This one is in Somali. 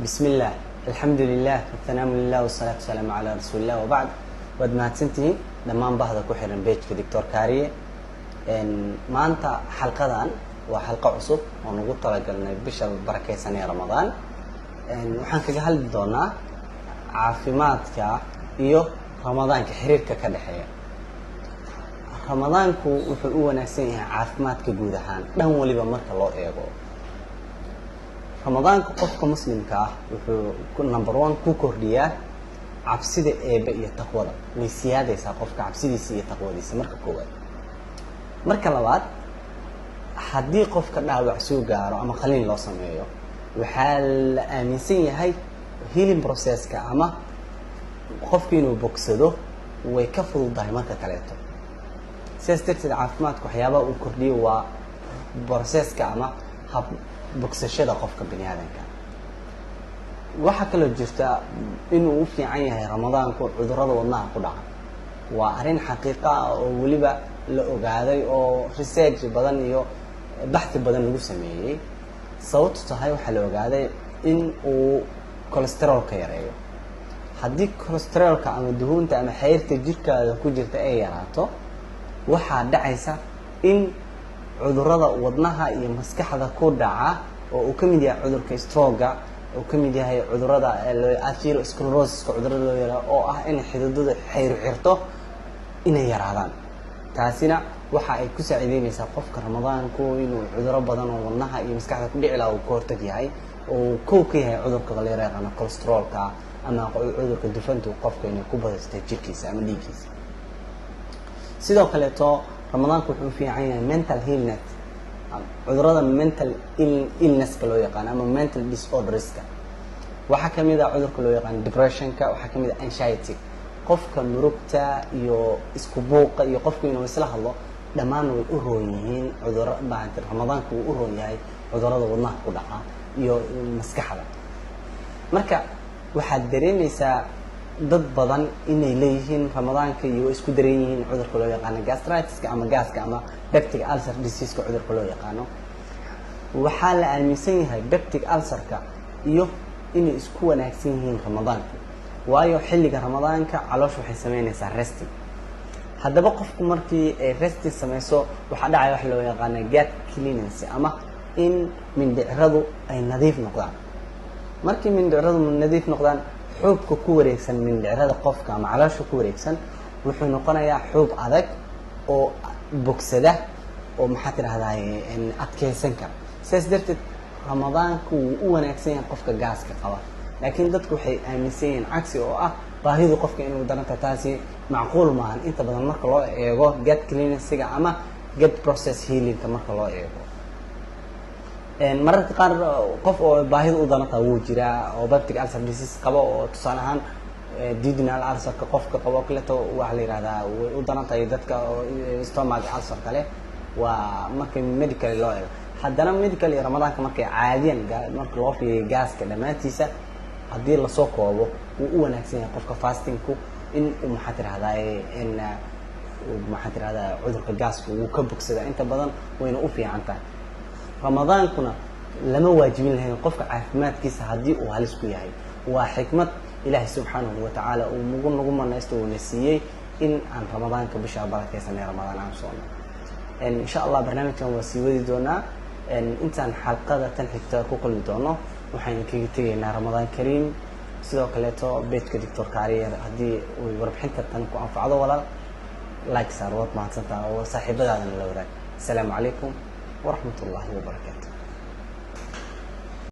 بسم الله الحمد لله والثناء لله والصلاة والسلام على رسول الله وبعد ود ما تنتهي دمان بهذا كحرن بيت دكتور كارية إن ما أنت حلقة دان وحلقة عصب ونقول طلقنا بشر بركة سنة رمضان إن وحنك جهل دونا عافيماتك إيو رمضان كحريرك كده حياة رمضان كو وحقوق ناسين عافيماتك جودهان دهم ولي بمرك الله إيجو رمضان قفك مسلم كاه وكل نمبر 1 كو كرديا عبسيده ايبه iyo taqwada way siyaadaysa qofka cabsidiisa iyo taqwadiisa marka koowaad marka labaad hadii qofka dhaawac soo gaaro ama qalin loo sameeyo waxa la aaminsan yahay healing process-ka ama qofka inuu bogsado way ka fududahay marka kaleeto sidaas darteed caafimaadku waxyaabaha uu kordhiyo waa process-ka ama hab bogsashada qofka bini'aadamka waxa kale jirta inuu u fiican yahay ramadaanku cudurrada wadnaha ku dhaca waa arin xaqiiqo ah oo waliba la ogaaday oo research badan iyo baxthi badan lagu sameeyay sababtu tahay waxa la ogaaday in uu cholesterol-ka yareeyo haddii cholesterol-ka ama duhunta ama xeyrta jirkaada ku jirta ay yaraato waxaa dhacaysa in cudurrada wadnaha iyo maskaxda ku dhaca oo uu kamid yahay cudurka stroke-ga oo kamid yahay cudurrada atherosclerosis cudurrada loo yiraahdo oo ah in xididada xayr xirto inay yaraadaan taasina waxa ay ku saacideynaysaa qofka ramadaanku inuu cudurro badan oo wadnaha iyo maskaxda ku dhici lahaa uu ka hortag yahay oo koow ka yahay cudurka la yiraahdo cholesterol-ka ama cudurka dufantu qofka inay ku badasto jirkiisa ama dhiiggiisa sidoo kale رمضان كله في عينه mental illness عذرنا mental illness كله يقان أما mental disorders كا وحكم إذا عذر كله يقان depression كا وحكم إذا anxiety قف كمربتا يو إسكبوق يو قف كإنه يصلح الله دمان ويقرونيين عذر بعد رمضان كله يقروني عذرنا والله كلها يو مسكحة مركا وحدرين يسا dad badan inay leeyihiin ramadaanka iyo isku daran yihiin cudurka loo yaqaan gastritis ama gaaska ama peptic ulcer disease ka cudurka loo yaqaan waxa la aaminsan yahay peptic ulcer-ka iyo inay isku wanaagsan yihiin ramadaanka waayo xilliga ramadaanka calooshu waxay sameynaysaa resting haddaba qofku markii ay resting sameeyso waxa dhacay wax loo yaqaan gut clearance ama in mindhicradu ay nadiif noqdaan markii mindhicradu nadiif noqdaan حوبك كوريكسن من العرض قفك مع علاش كوريكسن وحنا قنايا حوب أذك أو بوكسده أو محتر هذا إن أتكيسن كم سيصدرت رمضان كو ونكسين قفك جاس كقوى لكن دتكو حي أمسين عكسي أو باهيدو قفك إنه درنا تاسي معقول معن أنت بدل مرك الله إيجو جت كلينس سجع أما جت بروسيس هيلين كمرك الله إيجو إن مرة قار قف أو باهيد أوضنا توجرا أو ببتك ألسر ديسيس قبا أو تصانعان ديدنا الألسر كقف كقبا كلته وحلي هذا أوضنا تيدت كاستوماج ألسر كله وممكن ميديكال لوير حدنا ميديكال رمضان كمرك عاديا مرك الله في جاس كده ما تيسا هدي الله سوكو وأنا كسين قف كفاستينكو إن محتر هذا إن محتر هذا عذر كجاس وكبك سدا أنت بدن وين أوفي عنك رمضان كنا لما واجبين لهن قفك عافمات كيس هدي وهالسكو ياهي وحكمة إله سبحانه وتعالى ومقوم نقوم الناس ونسيي إن عن رمضان كبشر بركة سنة رمضان عام صونا إن شاء الله برنامج كان وسيودي دونا إن إنسان حلقة تنحكي كل دونا وحين كي تيجينا رمضان كريم سيدو كليتو بيتك دكتور كارير هدي وربحين تنكو أنفعضو ولا لايك ساروات مع سنتا وصاحب هذا الأوراق السلام عليكم ورحمة الله وبركاته.